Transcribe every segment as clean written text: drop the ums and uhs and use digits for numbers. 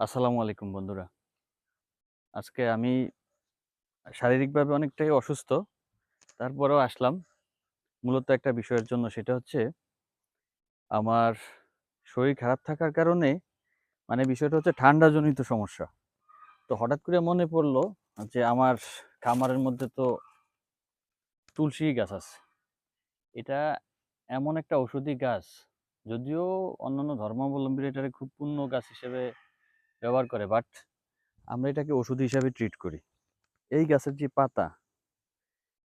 আসসালামু আলাইকুম বন্ধুরা। আজকে আমি শারীরিকভাবে অনেকটাই অসুস্থ। তারপরেও আসলাম মূলত একটা বিষয়ের জন্য। সেটা হচ্ছে আমার শরীর খারাপ থাকার কারণে বিষয়টা হচ্ছে ঠান্ডাজনিত সমস্যা। তো হঠাৎ করে মনে পড়ল যে আমার খামারের মধ্যে তো তুলসী গাছ আছে। এটা এমন একটা ঔষধি গাছ, যদিও অন্যান্য ধর্মাবলম্বীরা এটাকে খুব পুণ্য গাছ হিসেবে ব্যবহার করে। বাট আমরা এটাকে ওষুধ হিসাবে ট্রিট করি। এই গাছের যে পাতা,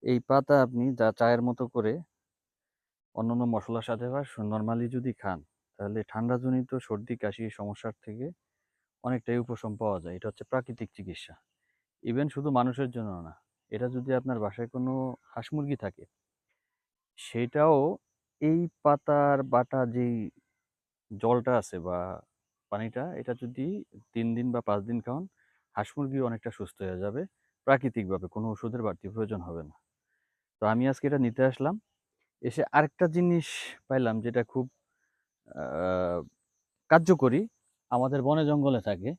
এই পাতা আপনি চায়ের মতো করে অন্যান্য মসলার সাথে বা নরমালি যদি খান, তাহলে ঠান্ডাজনিত সর্দি কাশির সমস্যার থেকে অনেকটাই উপশম পাওয়া যায়। এটা হচ্ছে প্রাকৃতিক চিকিৎসা। ইভেন শুধু মানুষের জন্য না। এটা যদি আপনার বাসায় কোনো হাঁস মুরগি থাকে, সেটাও এই পাতার বাটা যেই জলটা আছে বা পানিটা, এটা যদি ৩ দিন বা ৫ দিন খাওয়ান, হাঁস মুরগিও অনেকটা সুস্থ হয়ে যাবে প্রাকৃতিকভাবে। কোনো ওষুধের বাড়তি প্রয়োজন হবে না। তো আমি আজকে এটা নিতে আসলাম। এসে আরেকটা জিনিস পাইলাম যেটা খুব আ কার্যকরী, আমাদের বনে জঙ্গলে থাকে।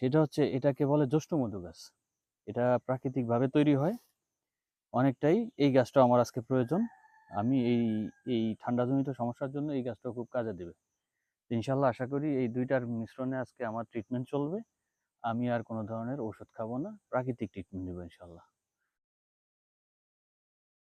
সেটা হচ্ছে, এটাকে বলে জ্যৈষ্ঠমধু গাছ। এটা প্রাকৃতিকভাবে তৈরি হয়। অনেকটাই এই গাছটা আমার আজকে প্রয়োজন। আমি এই ঠান্ডাজনিত সমস্যার জন্য এই গাছটা খুব কাজে দেবে। ইনশাআল্লাহ আশা করি এই ২ টার মিশ্রণে আজকে আমার ট্রিটমেন্ট চলবে। আমি আর কোনো ধরনের ঔষধ খাবো না। প্রাকৃতিক ট্রিটমেন্ট নিবো ইনশাআল্লাহ।